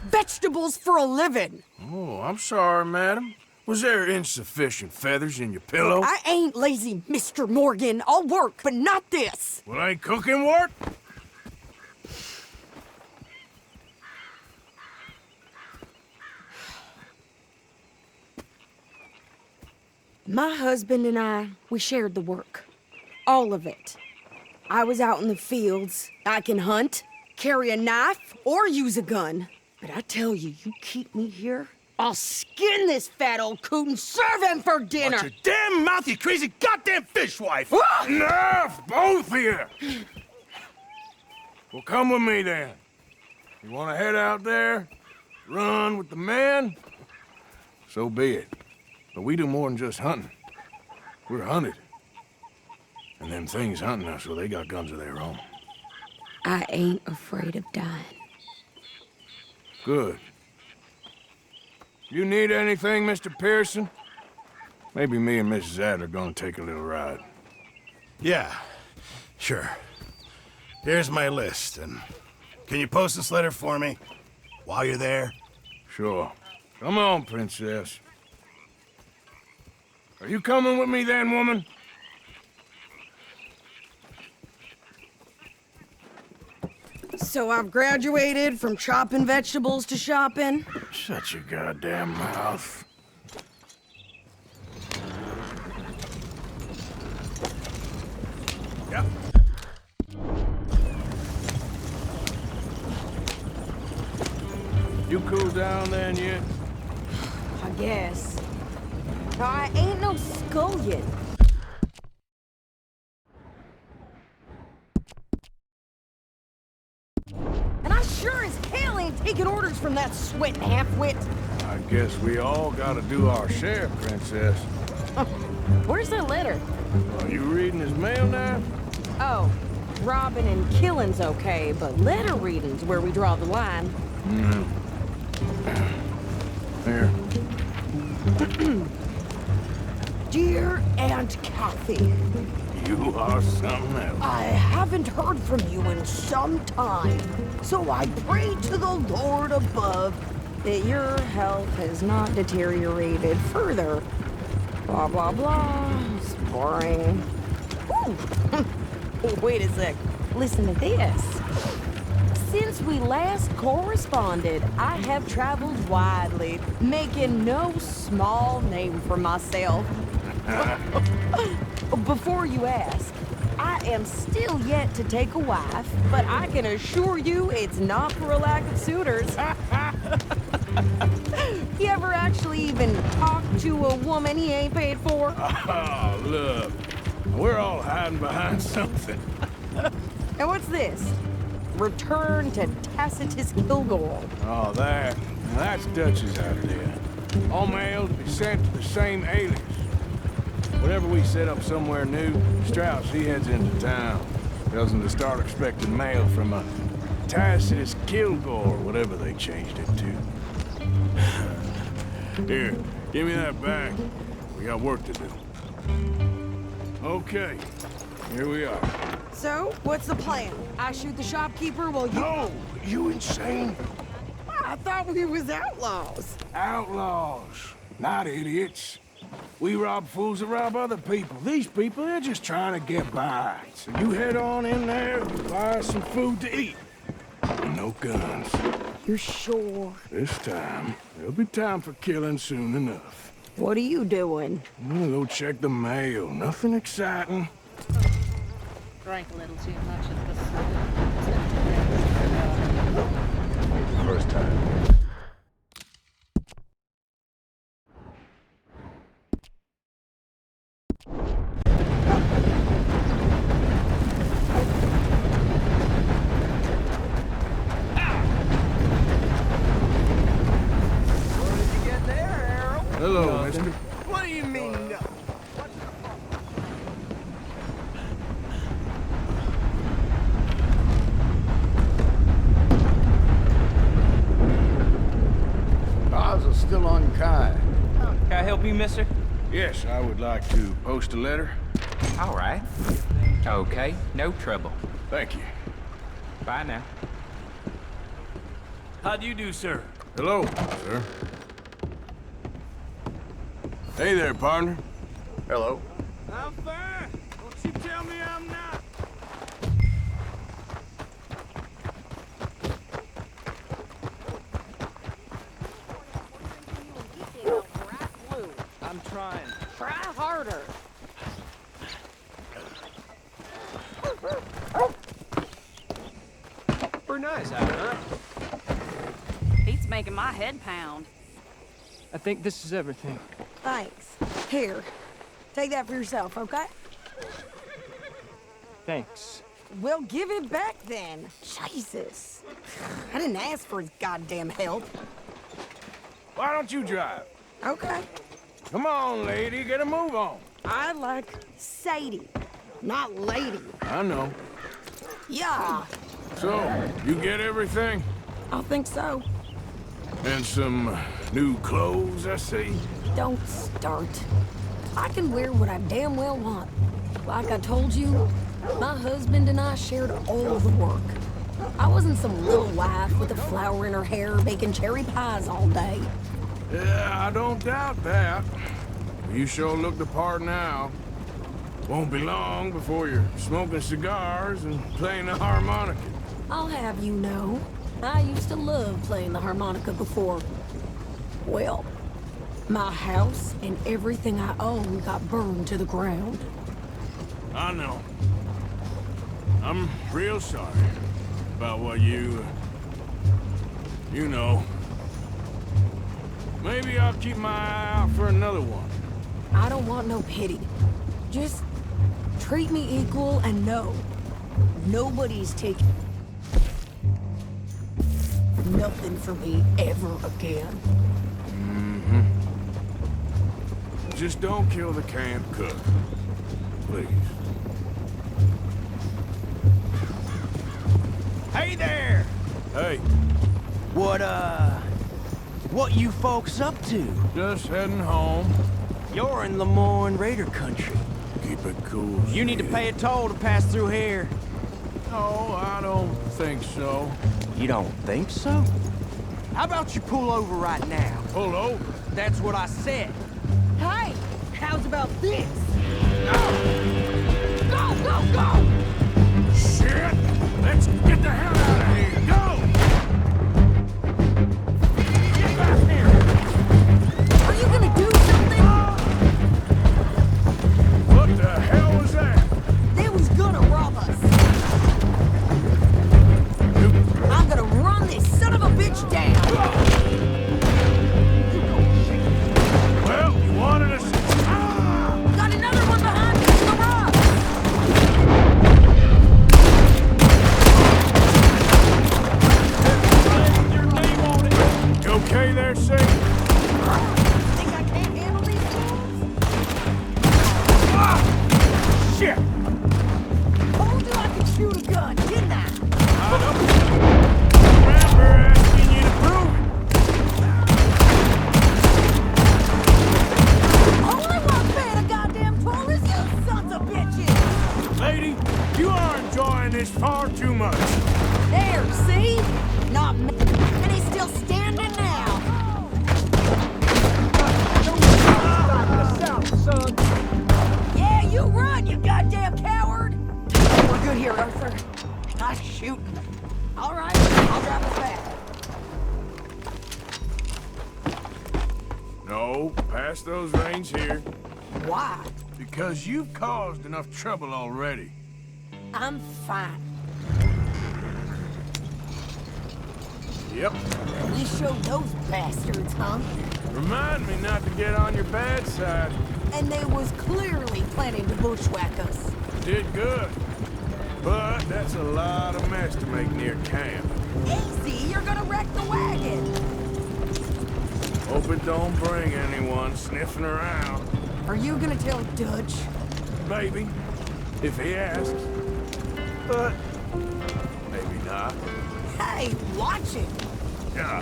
vegetables for a living. Oh, I'm sorry, madam. Was there insufficient feathers in your pillow? I ain't lazy, Mr. Morgan. I'll work, but not this. Well, ain't cooking work? My husband and I, we shared the work. All of it. I was out in the fields. I can hunt, carry a knife, or use a gun. But I tell you, you keep me here, I'll skin this fat old coot and serve him for dinner! Watch your damn mouth, you crazy goddamn fishwife! Enough, both of you! Well, come with me then. You want to head out there, run with the men? So be it. But we do more than just hunting. We're hunted. And them things hunting us, well, they got guns of their own. I ain't afraid of dying. Good. You need anything, Mr. Pearson? Maybe me and Mrs. Adler are gonna take a little ride. Yeah, sure. Here's my list, and can you post this letter for me while you're there? Sure. Come on, princess. Are you coming with me then, woman? So I've graduated from chopping vegetables to shopping. Shut your goddamn mouth. Yep. You cool down then yet? I guess. I ain't no scullion. And I sure as hell ain't taking orders from that sweating half-wit. I guess we all gotta do our share, princess. Where's that letter? Are you reading his mail now? Oh, robbing and killing's okay, but letter reading's where we draw the line. Here. Dear Aunt Kathy, You are something else. I haven't heard from you in some time, so I pray to the Lord above that your health has not deteriorated further. Blah, blah, blah. It's boring. Ooh. Wait a sec. Listen to this. Since we last corresponded, I have traveled widely, making no small name for myself. Before you ask, I am still yet to take a wife, but I can assure you it's not for a lack of suitors. You ever actually even talk to a woman he ain't paid for? Oh, look. We're all hiding behind something. And what's this? Return to Tacitus Kilgore. Oh, that's Dutch's idea. All mail to be sent to the same alias. Whenever we set up somewhere new, Strauss, he heads into town. Tells him to start expecting mail from a Tacitus Kilgore, whatever they changed it to. Here, give me that back. We got work to do. Okay, here we are. So, what's the plan? I shoot the shopkeeper while you... No! You insane? I thought we was outlaws. Outlaws, not idiots. We rob fools that rob other people. These people, they're just trying to get by. So you head on in there, buy some food to eat. No guns. You sure? This time, there'll be time for killing soon enough. What are you doing? We'll go check the mail. Nothing exciting. Drank a little too much of this. First time. Hello, mister. What do you mean, no? Odds are still unkind. Can I help you, mister? Yes, I would like to post a letter. All right. Okay, no trouble. Thank you. Bye now. How do you do, sir? Hello, sir. Hey there, partner. Hello. I'm fine. Don't you tell me I'm not. I'm trying. Try harder. Pretty nice out, huh? He's making my head pound. I think this is everything. Thanks. Here, take that for yourself, okay? Thanks. Well, give it back then. Jesus. I didn't ask for his goddamn help. Why don't you drive? Okay. Come on, lady, get a move on. I like Sadie, not lady. I know. Yeah, So, you get everything? I think so. And some new clothes, I see? Don't start. I can wear what I damn well want. Like I told you, my husband and I shared all the work. I wasn't some little wife with a flower in her hair baking cherry pies all day. Yeah, I don't doubt that. You sure look the part now. Won't be long before you're smoking cigars and playing the harmonica. I'll have you know, I used to love playing the harmonica before. Well, my house and everything I own got burned to the ground. I know. I'm real sorry about what you know. Maybe I'll keep my eye out for another one. I don't want no pity. Just treat me equal and no. Nobody's taking nothing from me ever again. Just don't kill the camp cook. Please. Hey there! Hey, What you folks up to? just heading home. You're in Lemoyne Raider country. Keep it cool. You need to pay a toll to pass through here. No, I don't think so. You don't think so? How about you pull over right now? Pull over. That's what I said. Hey, how's about this? Go, go, go! Shit! Let's get the hell out of here. Go! Get back here! Are you gonna do something? What the hell was that? They was gonna rob us. I'm gonna run this son of a bitch down. Well, you wanted us. Got another one behind me in the rock. Your name on it. You okay there, Sadie? Think I can't handle these fools? Shit! Told you I could shoot a gun, didn't I? I don't remember asking you to prove Only one paying a goddamn toll is you sons of bitches. it. Lady, you are enjoying this far too much. There, see? Not me. And he's still standing now. Yeah, you run, you goddamn coward. We're good here, Arthur. Nice shooting. All right, I'll drive us back. No, pass those reins here. Why? Because you've caused enough trouble already. I'm fine. Yep. You showed those bastards, huh? Remind me not to get on your bad side. And they was clearly planning to bushwhack us. Did good. But that's a lot of mess to make near camp. Easy, you're gonna wreck the wagon. Hope it don't bring anyone sniffing around. Are you gonna tell Dutch? Maybe, if he asks. But maybe not. Hey, watch it. Yeah.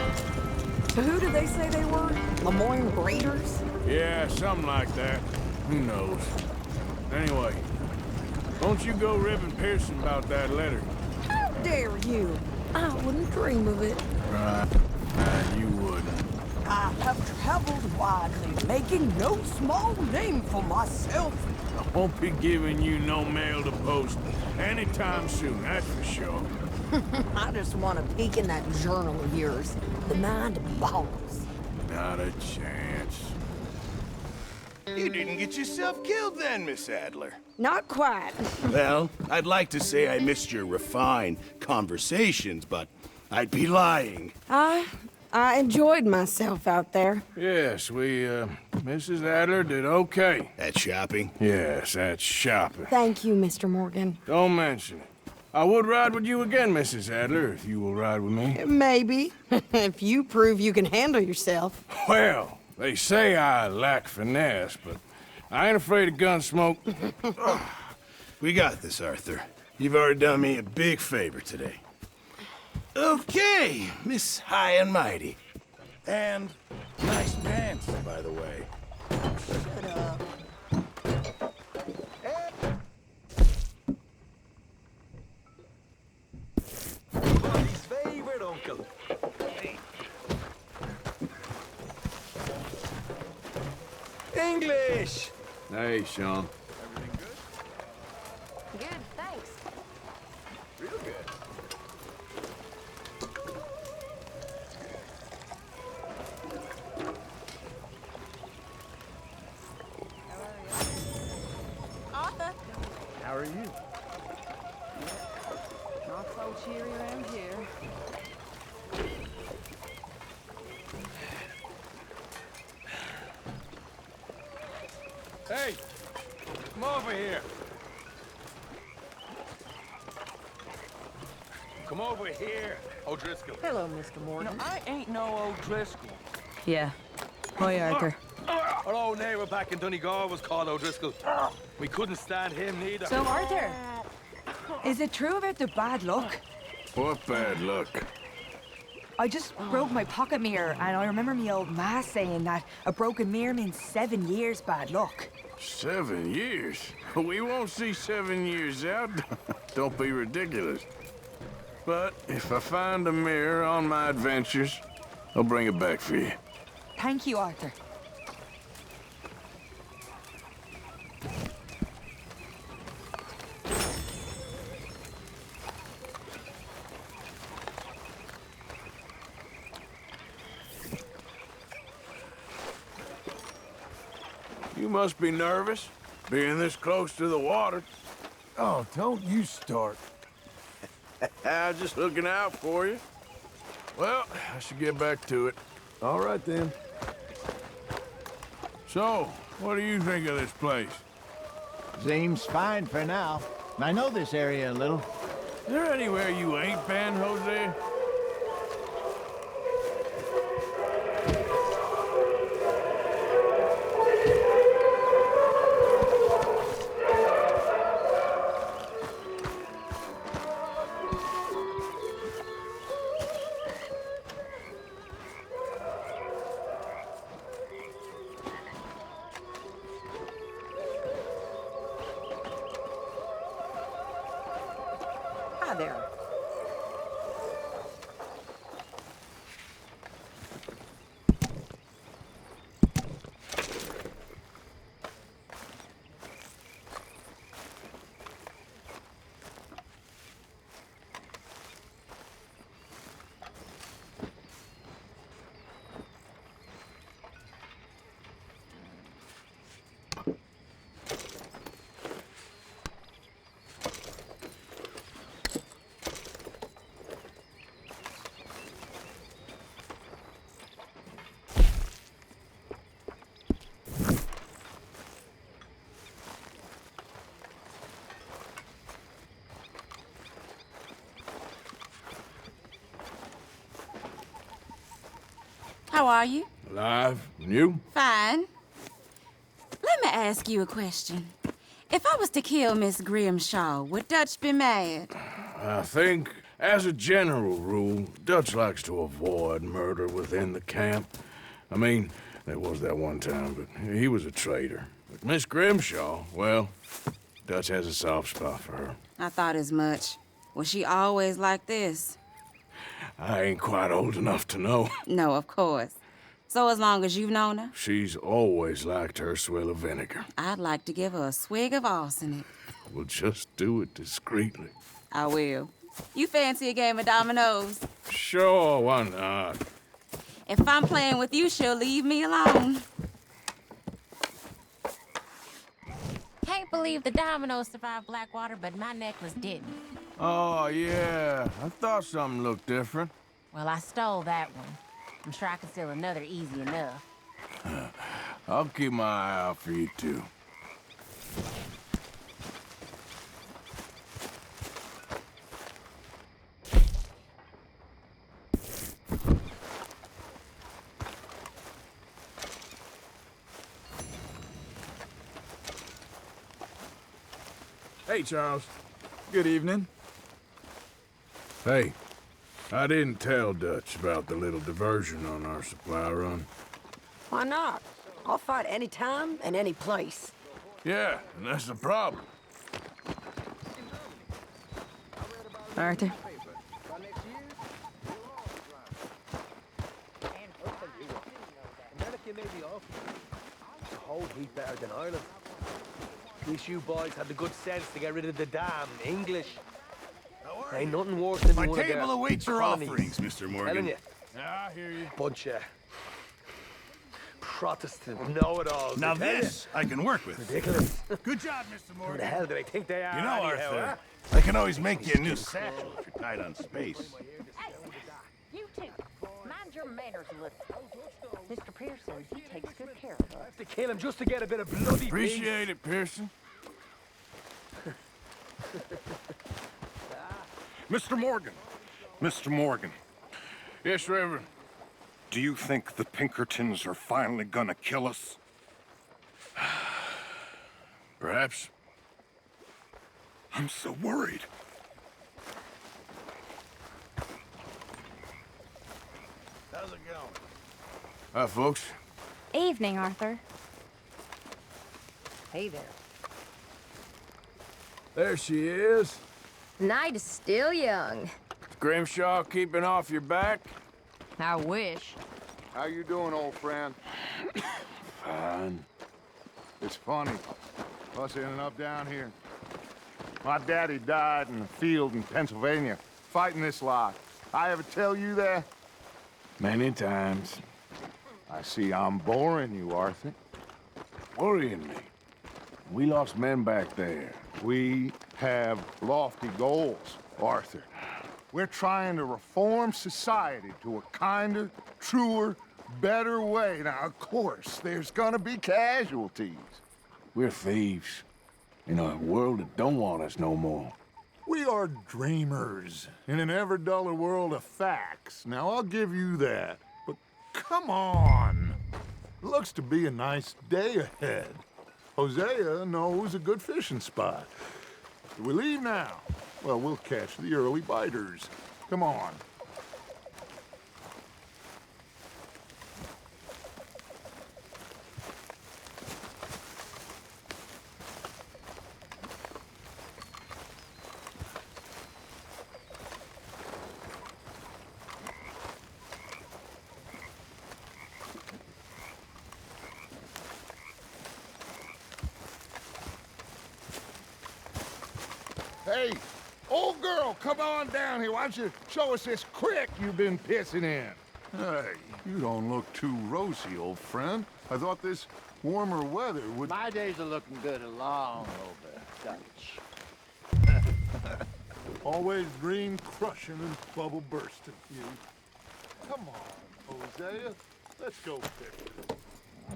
So who did they say they were? Lemoyne Raiders? Yeah, something like that. Who knows? Anyway, don't you go ribbing Pearson about that letter. How dare you? I wouldn't dream of it. Right. You wouldn't. I have traveled widely, making no small name for myself. I won't be giving you no mail to post anytime soon, that's for sure. I just want to peek in that journal of yours. The mind boggles. Not a chance. You didn't get yourself killed then, Miss Adler. Not quite. Well, I'd like to say I missed your refined conversations, but I'd be lying. I enjoyed myself out there. Yes, Mrs. Adler did okay. At shopping? Yes, that's shopping. Thank you, Mr. Morgan. Don't mention it. I would ride with you again, Mrs. Adler, if you will ride with me. Maybe. If you prove you can handle yourself. Well, they say I lack finesse, but I ain't afraid of gun smoke. We got this, Arthur. You've already done me a big favor today. Okay, Miss High and Mighty. And nice pants, by the way. Shut up. His favorite uncle. English! Hey, Sean. Good, thanks. Real good. Arthur. How are you? Not so cheery around here. Hey, come over here. Come over here, O'Driscoll. Hello, Mr. Morgan. I ain't no O'Driscoll. Yeah. Hi, Arthur. Our old neighbor back in Donegal was called O'Driscoll. We couldn't stand him neither. So, Arthur, is it true about the bad luck? What bad luck? I just broke my pocket mirror, and I remember me old ma saying that a broken mirror means 7 years bad luck. 7 years? We won't see 7 years out. Don't be ridiculous. But if I find a mirror on my adventures, I'll bring it back for you. Thank you, Arthur. You must be nervous, being this close to the water. Oh, don't you start. I'm just looking out for you. Well, I should get back to it. All right, then. So, what do you think of this place? Seems fine for now. I know this area a little. Is there anywhere you ain't been, Jose? Hi there. How are you? Alive? And you? Fine. Let me ask you a question. If I was to kill Miss Grimshaw, would Dutch be mad? I think, as a general rule, Dutch likes to avoid murder within the camp. I mean, there was that one time, but he was a traitor. But Miss Grimshaw, well, Dutch has a soft spot for her. I thought as much. Was she always like this? I ain't quite old enough to know. No, of course. So as long as you've known her, She's always liked her swill of vinegar. I'd like to give her a swig of arsenic. We'll just do it discreetly. I will. You fancy a game of dominoes? Sure, why not? If I'm playing with you, she'll leave me alone. Can't believe the dominoes survived Blackwater, but my necklace didn't. Oh, yeah. I thought something looked different. Well, I stole that one. I'm sure I can steal another easy enough. I'll keep my eye out for you, too. Hey, Charles. Good evening. Hey, I didn't tell Dutch about the little diversion on our supply run. Why not? I'll fight any time and any place. Yeah, and that's the problem. Arthur. It's a whole heap better than Ireland. At least you boys had the good sense to get rid of the damn English. Ain't nothing worse than My one of table their awaits your colonies. offerings, Mr. Morgan. Telling you, Yeah, I hear you. bunch of Protestant know-it-alls. Now I tell this I can work with. Ridiculous. Good job, Mr. Who Morgan. the hell do they think they are? You know, anyhow, Arthur, huh? I can always make you a new satchel if you're tight on space. Hey, you two, mind your manners a little. Mr. Pearson, he takes good care of us. I have to kill him just to get a bit of bloody Appreciate it, Pearson. Mr. Morgan. Mr. Morgan. Yes, Reverend. Do you think the Pinkertons are finally gonna kill us? Perhaps. I'm so worried. How's it going? Hi, folks. Evening, Arthur. Hey there. There she is. Night is still young. Grimshaw keeping off your back? I wish. How you doing, old friend? Fine. It's funny. Us ending up down here. My daddy died in a field in Pennsylvania, fighting this lot. I ever tell you that? Many times. I see I'm boring you, Arthur. Worrying me. We lost men back there. We have lofty goals, Arthur. We're trying to reform society to a kinder, truer, better way. Now, of course, there's gonna be casualties. We're thieves. In a world that don't want us no more. We are dreamers in an ever duller world of facts. Now, I'll give you that. But come on. Looks to be a nice day ahead. Hosea knows a good fishing spot. Do we leave now? Well, we'll catch the early biters. Come on. Hey, old girl, come on down here. Why don't you show us this creek you've been pissing in? Hey, you don't look too rosy, old friend. I thought this warmer weather would... My days are looking good along over, Dutch. Always green crushing and bubble bursting, you. Come on, Hosea. Let's go fishing.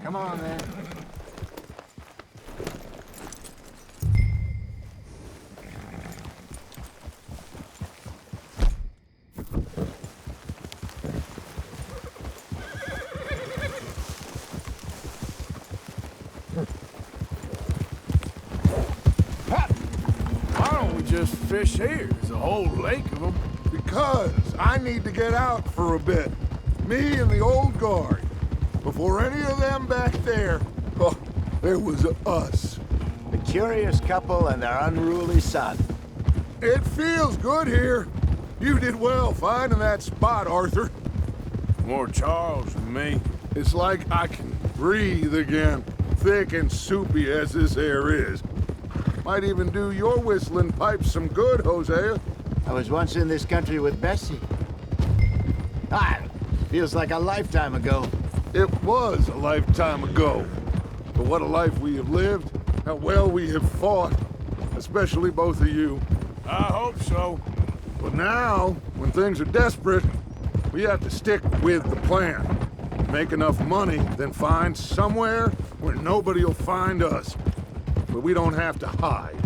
Come on, then. Why don't we just fish here? There's a whole lake of them. Because I need to get out for a bit. Me and the old guard. Before any of them back there, oh, there was us. The curious couple and their unruly son. It feels good here. You did well finding that spot, Arthur. More Charles than me. It's like I can breathe again, thick and soupy as this air is. Might even do your whistling pipes some good, Hosea. I was once in this country with Bessie. Feels like a lifetime ago. It was a lifetime ago. But what a life we have lived, how well we have fought, especially both of you. I hope so. But now, when things are desperate, we have to stick with the plan. Make enough money, then find somewhere where nobody will find us. But we don't have to hide.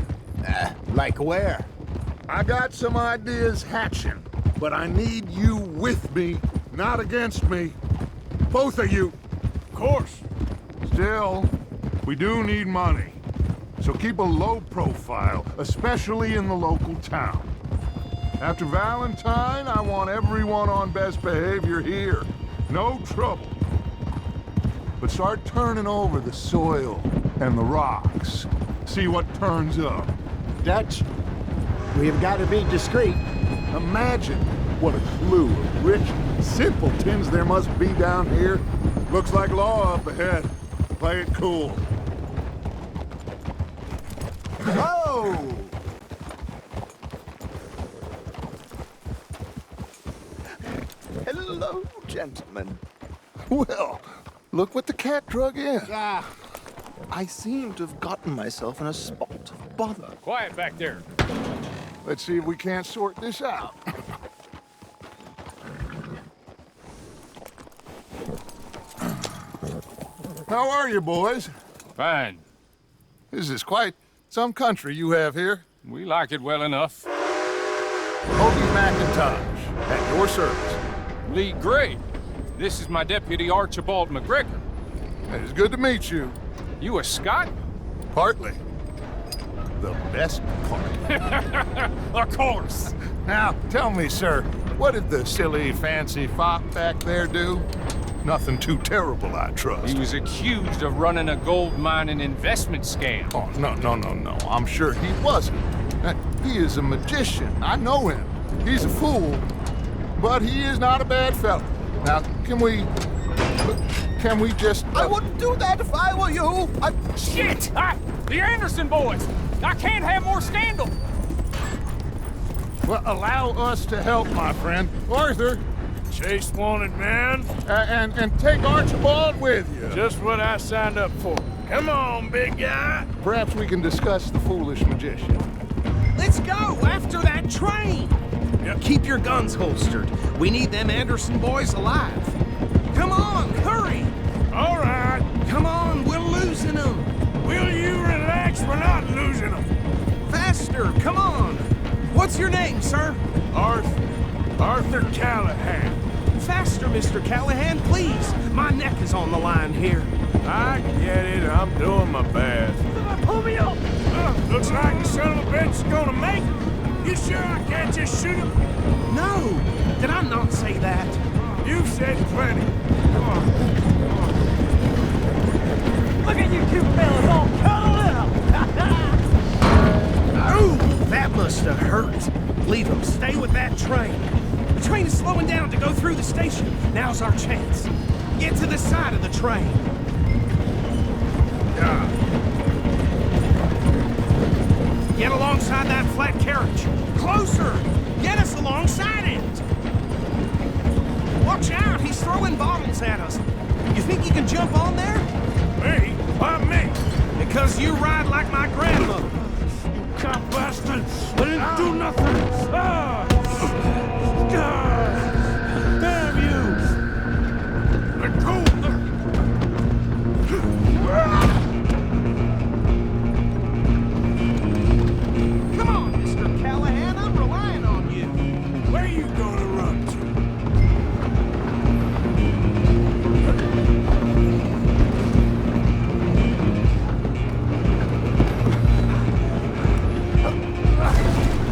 Like where? I got some ideas hatching, but I need you with me, not against me. Both of you. Of course. Still, we do need money. So keep a low profile, especially in the local town. After Valentine, I want everyone on best behavior here. No trouble. But start turning over the soil and the rocks. See what turns up. Dutch, we've got to be discreet. Imagine what a slew of rich simpletons there must be down here. Looks like law up ahead. Play it cool. Oh! Hello, gentlemen. Well, look what the cat drug in. I seem to have gotten myself in a spot of bother. Quiet back there. Let's see if we can't sort this out. How are you, boys? Fine. This is quite some country you have here. We like it well enough. Hobie McIntosh, at your service. Lee Gray. This is my deputy Archibald McGregor. It is good to meet you. You a Scot? Partly. The best part. Of course. Now, tell me, sir, what did the silly, fancy fop back there do? Nothing too terrible, I trust. He was accused of running a gold mining investment scam. Oh, no. I'm sure he wasn't. He is a magician. I know him. He's a fool, but he is not a bad fellow. Now, can we just... I wouldn't do that if I were you. Shit! The Anderson boys! I can't have more scandal! Well, allow us to help, my friend. Arthur! Chase wanted man. And take Archibald with you. Just what I signed up for. Come on, big guy. Perhaps we can discuss the foolish magician. Let's go after that train. Yep. Keep your guns holstered. We need them Anderson boys alive. Come on, hurry. All right. Come on, we're losing them. Will you relax? We're not losing them. Faster, come on. What's your name, sir? Arthur Callahan. Faster, Mr. Callahan, please. My neck is on the line here. I get it. I'm doing my best. Pull me up. Looks like the son of a bitch is gonna make it. You sure I can't just shoot him? No. Did I not say that? You've said plenty. Look at you two fellas all cuddled up. Ooh, that must have hurt. Leave them. Stay with that train. The train is slowing down to go through the station. Now's our chance. Get to the side of the train. Get alongside that flat carriage. Closer! Get us alongside it! Watch out! He's throwing bottles at us. You think you can jump on there? Me? Why me? Because you ride like my grandmother. You cop bastard! I didn't do nothing! Damn you! Let go! Come on, Mr. Callahan, I'm relying on you. Where you gonna run to?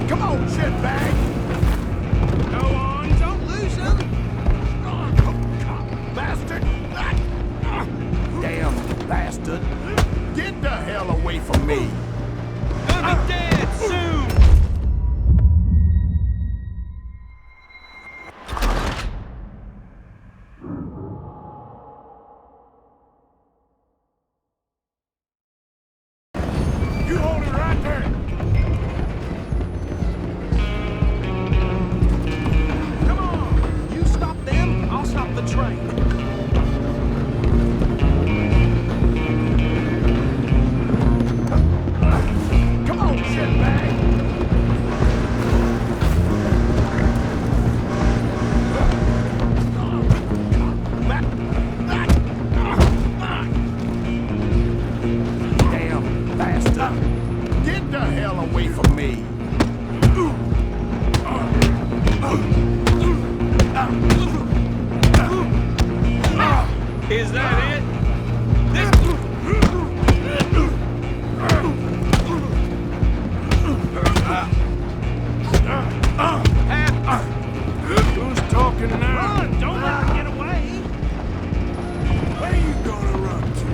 Come on, shitbag! Go on, don't lose him. Bastard! Damn bastard! Get the hell away from me! Gonna be dead soon. Is that it? Who's talking now? Run! Don't let her get away! Where you gonna run to?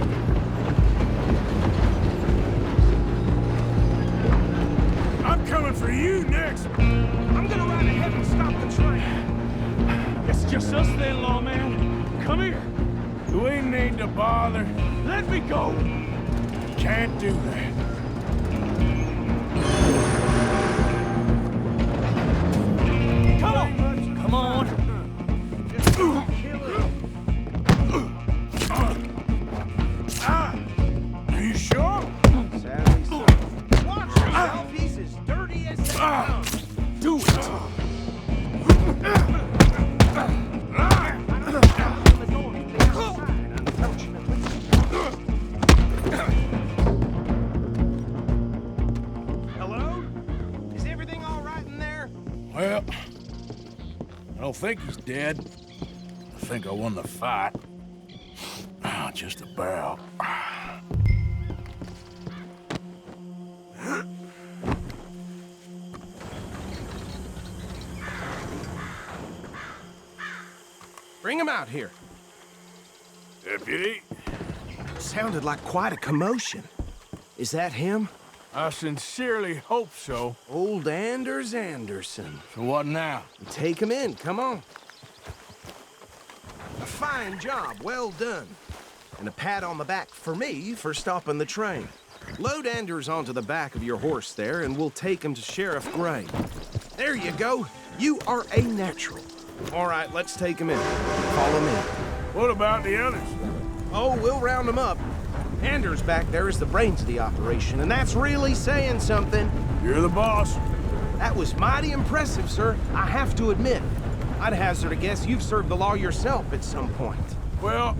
I'm coming for you next. I'm gonna ride ahead and stop the train. It's just us then, lawman. Come here. Do we need to bother? Let me go! Can't do that. Come on! Come on! Just kill it. Are you sure? Sadly, so. Watch yourself! He's as dirty as they come. Do it. Hello? Is everything all right in there? Well, I don't think he's dead. I think I won the fight. Just about. Bring him out here. Deputy? Sounded like quite a commotion. Is that him? I sincerely hope so. Old Anders Anderson. So what now? Take him in, come on. A fine job, well done. And a pat on the back for me for stopping the train. Load Anders onto the back of your horse there, and we'll take him to Sheriff Gray. There you go. You are a natural. All right, let's take him in. Follow me. What about the others? Oh, we'll round them up. Anders back there is the brains of the operation, and that's really saying something. You're the boss. That was mighty impressive, sir. I have to admit. I'd hazard a guess you've served the law yourself at some point. Well,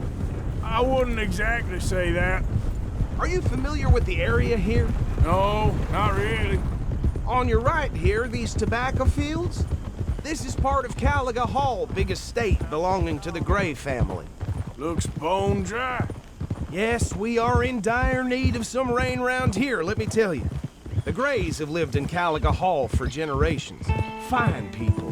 I wouldn't exactly say that. Are you familiar with the area here? No, not really. On your right here, these tobacco fields? This is part of Caliga Hall, big estate belonging to the Gray family. Looks bone dry. Yes, we are in dire need of some rain round here, let me tell you. The Grays have lived in Caliga Hall for generations. Fine people.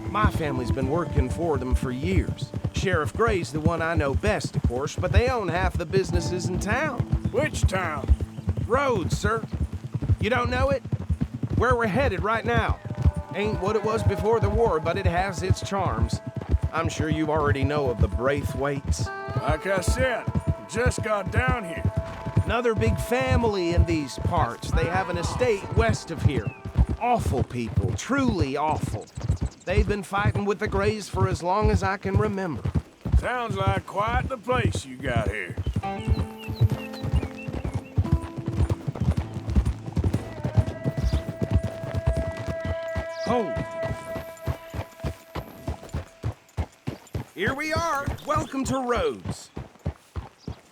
My family's been working for them for years. Sheriff Gray's the one I know best, of course, but they own half the businesses in town. Which town? Rhodes, sir. You don't know it? Where we're headed right now. Ain't what it was before the war, but it has its charms. I'm sure you already know of the Braithwaites. Like I said, just got down here. Another big family in these parts. They have an estate west of here. Awful people, truly awful. They've been fighting with the Grays for as long as I can remember. Sounds like quite the place you got here. Hold. Here we are. Welcome to Rhodes.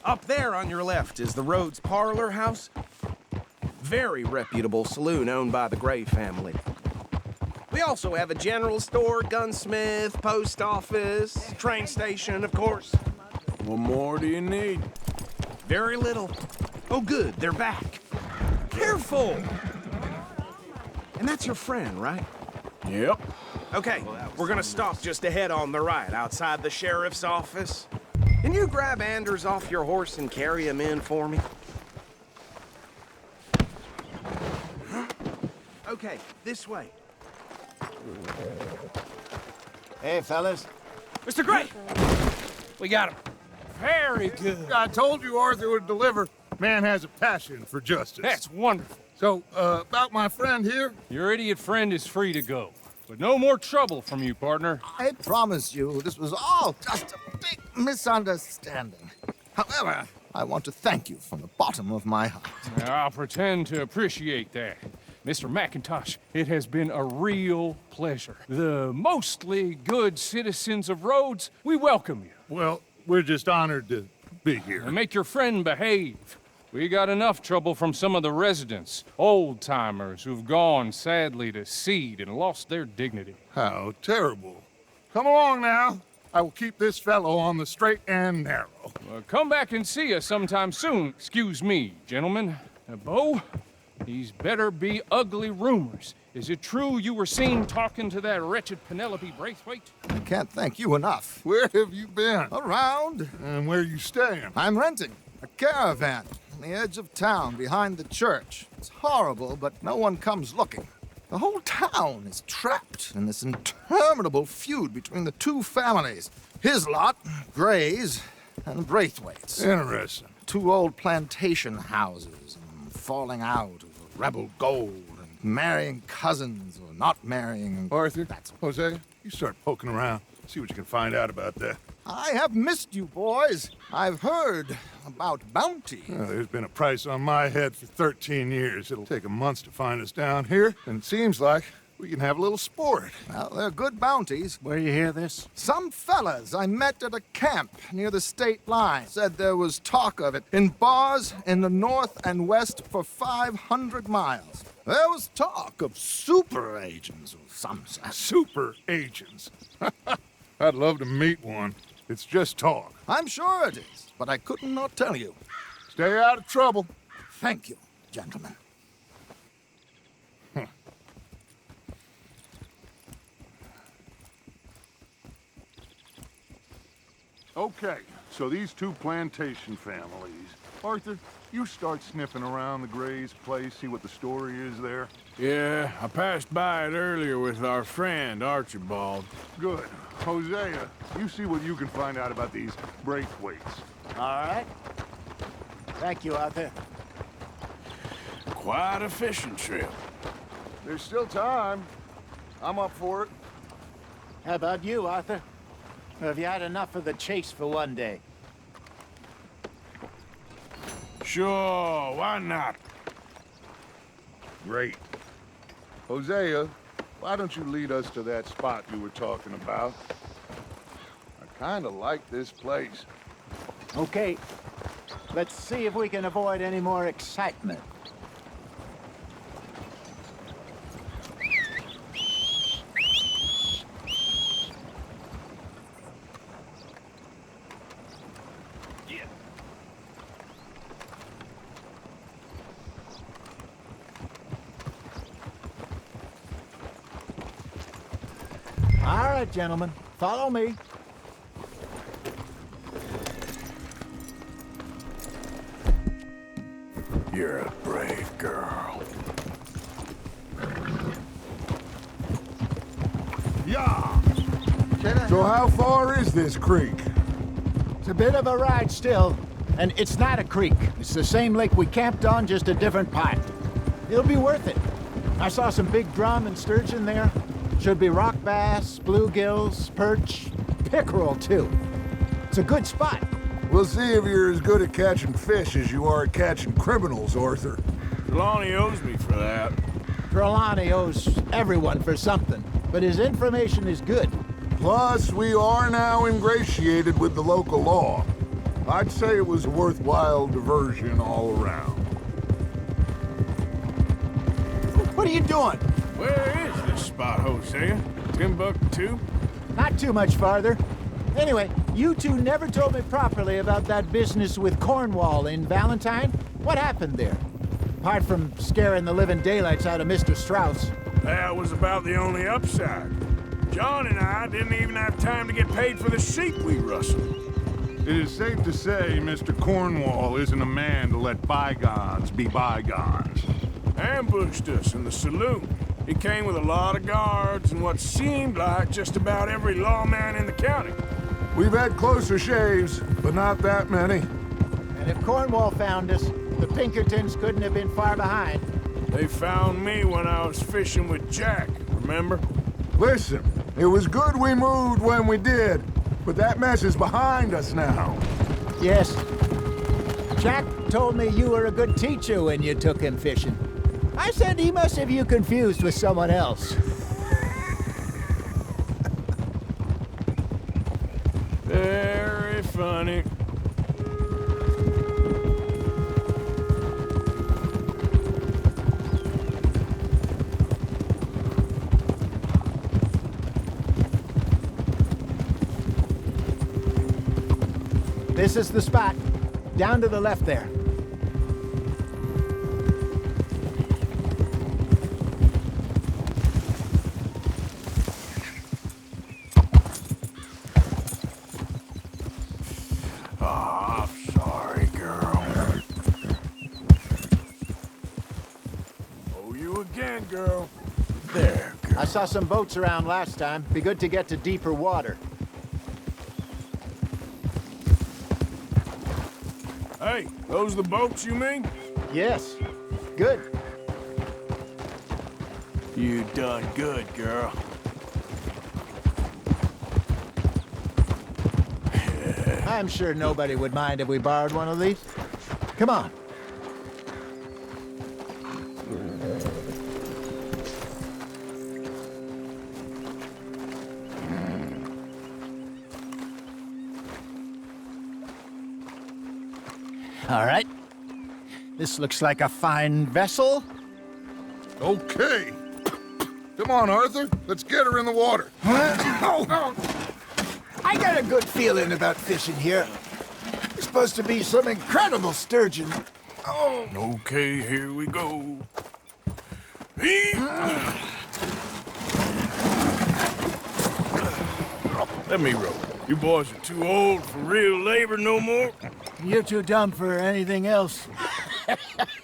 Up there on your left is the Rhodes Parlor House. Very reputable saloon owned by the Gray family. We also have a general store, gunsmith, post office, train station, of course. What more do you need? Very little. Oh, good, they're back. Careful! And that's your friend, right? Yep. Okay, we're gonna stop just ahead on the right, outside the sheriff's office. Can you grab Anders off your horse and carry him in for me? Okay, this way. Hey, fellas. Mr. Gray! We got him. Very good. I told you Arthur would deliver. Man has a passion for justice. That's wonderful. So, about my friend here? Your idiot friend is free to go. But no more trouble from you, partner. I promise you, this was all just a big misunderstanding. However, I want to thank you from the bottom of my heart. I'll pretend to appreciate that. Mr. McIntosh, it has been a real pleasure. The mostly good citizens of Rhodes, we welcome you. Well, we're just honored to be here. And make your friend behave. We got enough trouble from some of the residents, old-timers who've gone, sadly, to seed and lost their dignity. How terrible. Come along now. I will keep this fellow on the straight and narrow. Come back and see us sometime soon. Excuse me, gentlemen. Bo, these better be ugly rumors. Is it true you were seen talking to that wretched Penelope Braithwaite? I can't thank you enough. Where have you been? Around. And where are you staying? I'm renting a caravan on the edge of town behind the church. It's horrible, but no one comes looking. The whole town is trapped in this interminable feud between the two families. His lot, Gray's, and Braithwaite's. Interesting. 2 old plantation houses, and falling out over rebel gold, and marrying cousins or not marrying. Arthur, Hosea, you start poking around. See what you can find out about that. I have missed you, boys. I've heard about bounty. Well, there's been a price on my head for 13 years. It'll take 'em months to find us down here, and it seems like we can have a little sport. Well, they're good bounties. Where you hear this? Some fellas I met at a camp near the state line said there was talk of it in bars in the north and west for 500 miles. There was talk of super agents or some such. Super agents? I'd love to meet one. It's just talk. I'm sure it is, but I couldn't not tell you. Stay out of trouble. Thank you, gentlemen. Okay, so these 2 plantation families. Arthur, you start sniffing around the Gray's place, see what the story is there. Yeah, I passed by it earlier with our friend, Archibald. Good. Hosea, you see what you can find out about these Braithwaites. All right. Thank you, Arthur. Quite a fishing trip. There's still time. I'm up for it. How about you, Arthur? Or have you had enough of the chase for one day? Sure, why not? Great. Hosea, why don't you lead us to that spot you were talking about? I kind of like this place. Okay. Let's see if we can avoid any more excitement. All right, gentlemen, follow me. You're a brave girl. Yeah! So how far is this creek? It's a bit of a ride still, and it's not a creek. It's the same lake we camped on, just a different part. It'll be worth it. I saw some big drum and sturgeon there. Should be rock bass, bluegills, perch, pickerel, too. It's a good spot. We'll see if you're as good at catching fish as you are at catching criminals, Arthur. Trelawney owes me for that. Trelawney owes everyone for something, but his information is good. Plus, we are now ingratiated with the local law. I'd say it was a worthwhile diversion all around. What are you doing? Where is this spot, Hosea? Timbuktu? Not too much farther. Anyway, you 2 never told me properly about that business with Cornwall in Valentine. What happened there? Apart from scaring the living daylights out of Mr. Strauss. That was about the only upside. John and I didn't even have time to get paid for the sheep we rustled. It is safe to say Mr. Cornwall isn't a man to let bygones be bygones. Ambushed us in the saloon. He came with a lot of guards and what seemed like just about every lawman in the county. We've had closer shaves, but not that many. And if Cornwall found us, the Pinkertons couldn't have been far behind. They found me when I was fishing with Jack, remember? Listen, it was good we moved when we did, but that mess is behind us now. Yes. Jack told me you were a good teacher when you took him fishing. I said he must have you confused with someone else. Very funny. This is the spot. Down to the left there. Oh, I'm sorry, girl. Oh, you again, girl. There, girl. I saw some boats around last time. Be good to get to deeper water. Hey, those the boats you mean? Yes. Good. You done good, girl. I'm sure nobody would mind if we borrowed one of these. Come on. All right. This looks like a fine vessel. Okay. Come on, Arthur. Let's get her in the water. I got a good feeling about fishing here. There's supposed to be some incredible sturgeon. Oh. Okay, here we go. Let me row. You boys are too old for real labor no more. You're too dumb for anything else.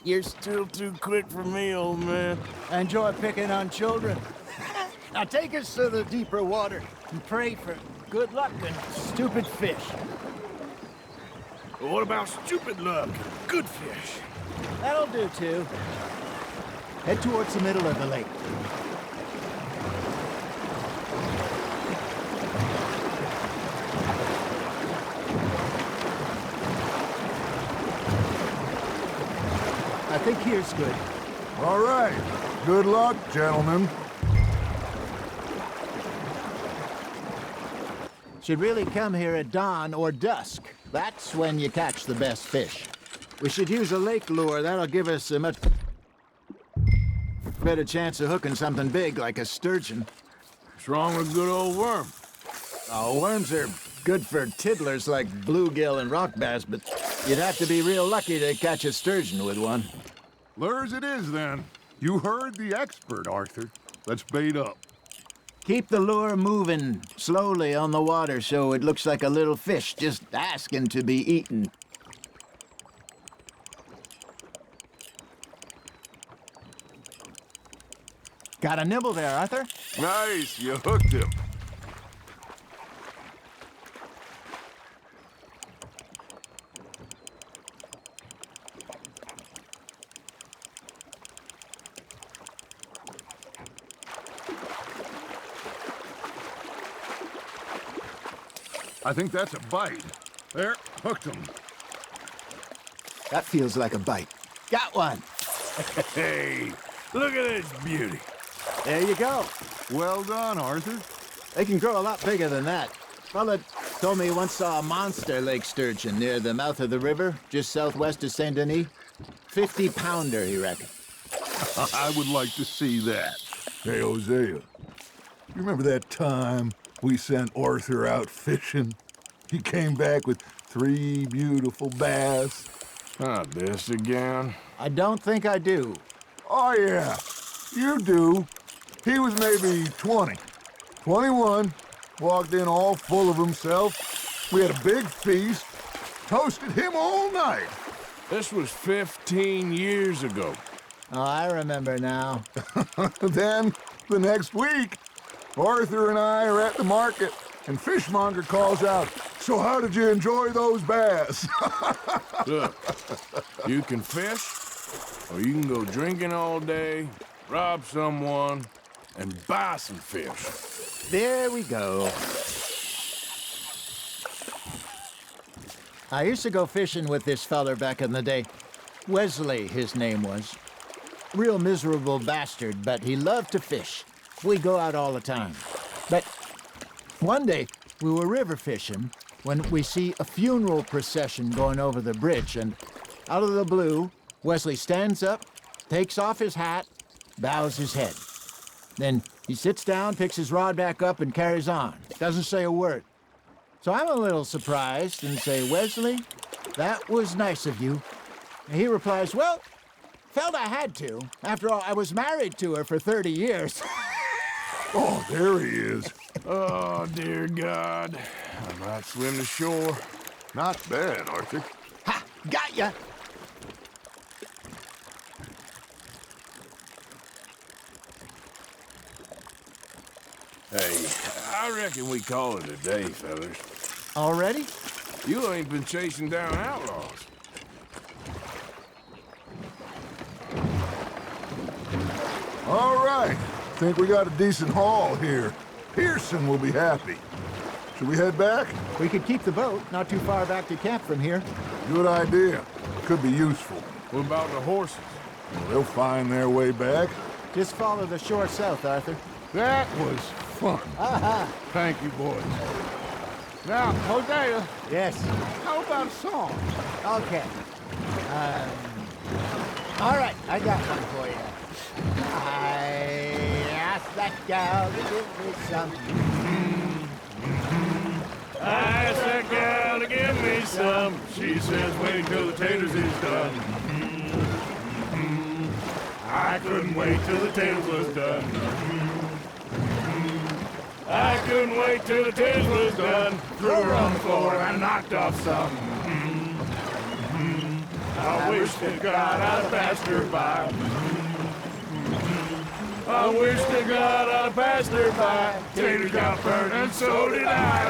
You're still too quick for me, old man. I enjoy picking on children. Now take us to the deeper water and pray for good luck and stupid fish. Well, what about stupid luck and good fish? That'll do, too. Head towards the middle of the lake. I think here's good. All right. Good luck, gentlemen. Should really come here at dawn or dusk. That's when you catch the best fish. We should use a lake lure. That'll give us a much better chance of hooking something big like a sturgeon. What's wrong with good old worm? Oh, worms are good for tiddlers like bluegill and rock bass, but you'd have to be real lucky to catch a sturgeon with one. Lures it is, then. You heard the expert, Arthur. Let's bait up. Keep the lure moving slowly on the water so it looks like a little fish just asking to be eaten. Got a nibble there, Arthur? Nice, you hooked him. I think that's a bite. There, hooked him. That feels like a bite. Got one. Hey, look at this beauty. There you go. Well done, Arthur. They can grow a lot bigger than that. Fella told me he once saw a monster lake sturgeon near the mouth of the river, just southwest of Saint Denis. 50-pounder, he reckoned. I would like to see that. Hey, Hosea, you remember that time we sent Arthur out fishing? He came back with 3 beautiful bass. Not this again. I don't think I do. Oh, yeah, you do. He was maybe 20, 21, walked in all full of himself. We had a big feast, toasted him all night. This was 15 years ago. Oh, I remember now. Then, the next week, Arthur and I are at the market, and Fishmonger calls out, "So how did you enjoy those bass?" Look, you can fish, or you can go drinking all day, rob someone, and buy some fish. There we go. I used to go fishing with this feller back in the day. Wesley, his name was. Real miserable bastard, but he loved to fish. We go out all the time. But one day, we were river fishing when we see a funeral procession going over the bridge, and out of the blue, Wesley stands up, takes off his hat, bows his head. Then he sits down, picks his rod back up, and carries on. Doesn't say a word. So I'm a little surprised and say, Wesley, that was nice of you. And he replies, well, felt I had to. After all, I was married to her for 30 years. Oh, there he is. Oh, dear God. I might swim to shore. Not bad, Arthur. Ha! Got ya! Hey, I reckon we call it a day, fellas. Already? You ain't been chasing down outlaws. All right. Think we got a decent haul here. Pearson will be happy. Should we head back? We could keep the boat not too far back to camp from here. Good idea. Could be useful. What about the horses? Well, they'll find their way back. Just follow the shore south, Arthur. That was fun. Aha! Thank you, boys. Now, Hosea. Yes. How about a song? Okay. All right, I got one for you. I asked that gal to give me some. I asked that gal to give me some. She says, wait till the taters is done. I couldn't wait till the taters was done. I couldn't wait till the taters was done. Threw her on the floor and knocked off some. I wish to God I'd passed her by. I wish to God I'd passed her by. Taters got burned and so did I.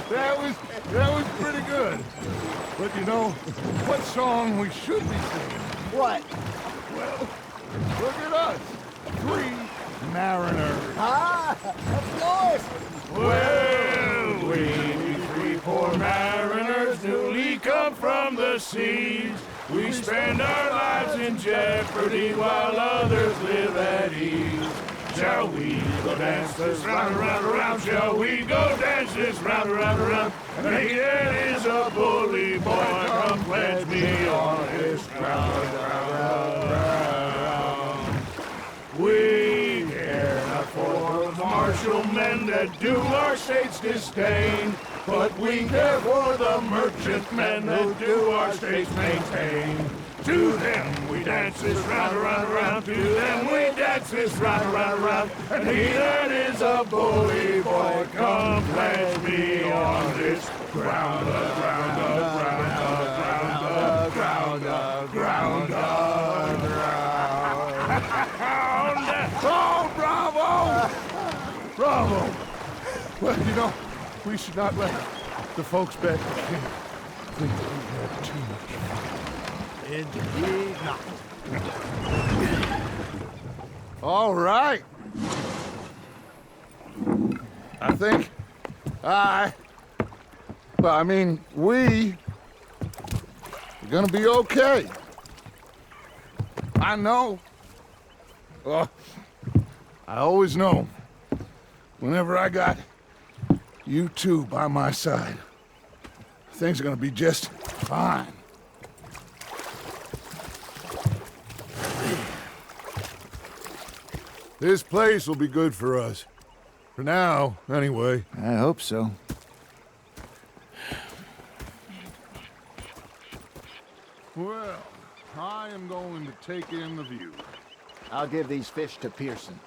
That was pretty good. But you know, what song we should be singing? What? Well, look at us. 3 mariners. Ah, of course. Well, we 3 poor mariners newly come from the seas. We spend our lives in jeopardy while others live at ease. Shall we go dance this round, around, around? Shall we go dance this round, around, around? And he that is a bully boy, come pledge me on his ground, ground. We care not for the martial men that do our state's disdain, but we care for the merchant men that do our states maintain. To them we dance this round, around, around. To them we dance this round, around, around. And he that is a bully boy, come pledge me on this ground, ground, ground, ground, ground, ground, ground. Oh, bravo! Bravo! Well, you know, we should not let the folks back at camp think that we had too much fun. Indeed not. All right. I think we are gonna be okay. I know. I always know. Whenever I got you two by my side, things are gonna be just fine. This place will be good for us. For now, anyway. I hope so. Well, I am going to take in the view. I'll give these fish to Pearson.